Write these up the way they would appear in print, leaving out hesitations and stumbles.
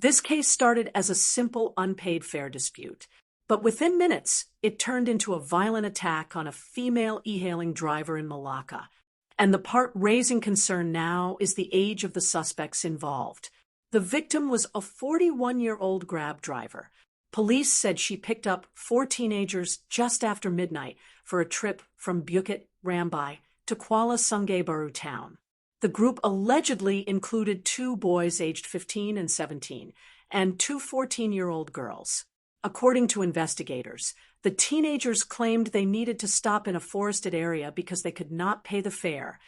This case started as a simple unpaid fare dispute, but within minutes, it turned into a violent attack on a female e-hailing driver in Melaka. And the part raising concern now is the age of the suspects involved. The victim was a 41-year-old Grab driver. Police said she picked up 4 teenagers just after midnight for a trip from Bukit Rambai to Kuala Sungai Baru town. The group allegedly included 2 boys aged 15 and 17 and 2 14-year-old girls. According to investigators, the teenagers claimed they needed to stop in a forested area because they could not pay the fare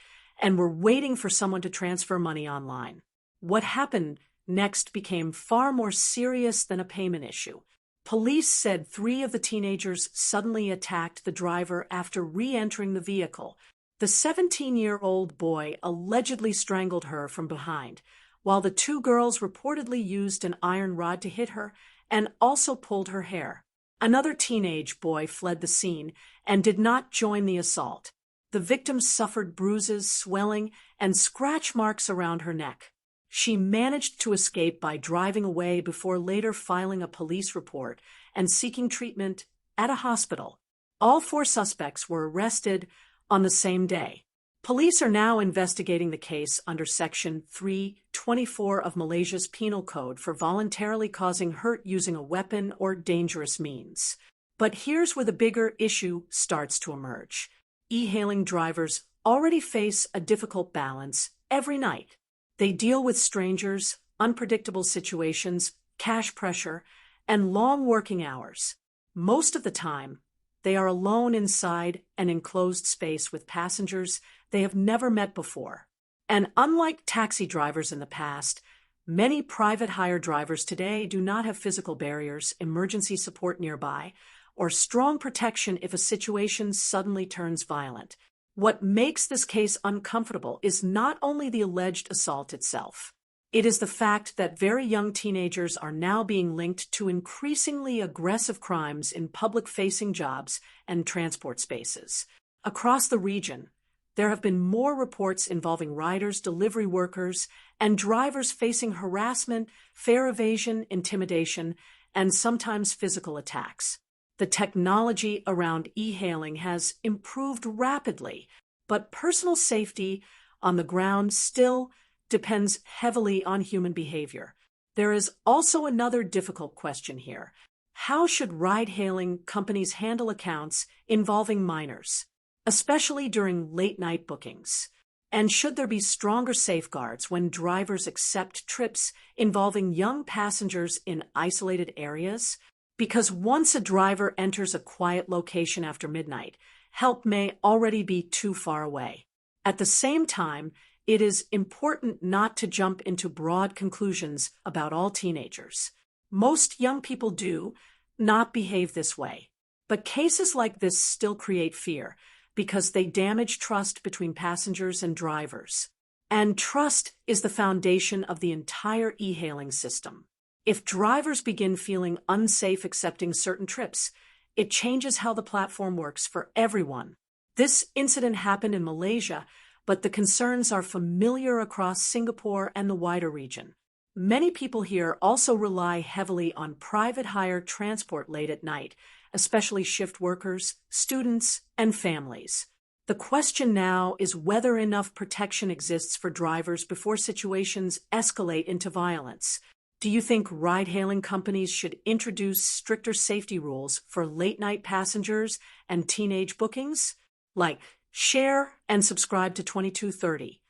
and were waiting for someone to transfer money online. What happened next became far more serious than a payment issue. Police said 3 of the teenagers suddenly attacked the driver after re-entering the vehicle. The 17-year-old boy allegedly strangled her from behind, while the 2 girls reportedly used an iron rod to hit her and also pulled her hair. Another teenage boy fled the scene and did not join the assault. The victim suffered bruises, swelling, and scratch marks around her neck. She managed to escape by driving away before later filing a police report and seeking treatment at a hospital. All 4 suspects were arrested on the same day. Police are now investigating the case under Section 324 of Malaysia's Penal Code for voluntarily causing hurt using a weapon or dangerous means. But here's where the bigger issue starts to emerge. E-hailing drivers already face a difficult balance every night. They deal with strangers, unpredictable situations, cash pressure, and long working hours. Most of the time, they are alone inside an enclosed space with passengers they have never met before. And unlike taxi drivers in the past, many private hire drivers today do not have physical barriers, emergency support nearby, or strong protection if a situation suddenly turns violent. What makes this case uncomfortable is not only the alleged assault itself. It is the fact that very young teenagers are now being linked to increasingly aggressive crimes in public-facing jobs and transport spaces. Across the region, there have been more reports involving riders, delivery workers, and drivers facing harassment, fare evasion, intimidation, and sometimes physical attacks. The technology around e-hailing has improved rapidly, but personal safety on the ground still depends heavily on human behavior. There is also another difficult question here. How should ride-hailing companies handle accounts involving minors, especially during late-night bookings? And should there be stronger safeguards when drivers accept trips involving young passengers in isolated areas? Because once a driver enters a quiet location after midnight, help may already be too far away. At the same time, it is important not to jump into broad conclusions about all teenagers. Most young people do not behave this way, but cases like this still create fear because they damage trust between passengers and drivers. And trust is the foundation of the entire e-hailing system. If drivers begin feeling unsafe accepting certain trips, it changes how the platform works for everyone. This incident happened in Malaysia, but the concerns are familiar across Singapore and the wider region. Many people here also rely heavily on private hire transport late at night, especially shift workers, students, and families. The question now is whether enough protection exists for drivers before situations escalate into violence. Do you think ride-hailing companies should introduce stricter safety rules for late-night passengers and teenage bookings? Like, share and subscribe to 2230.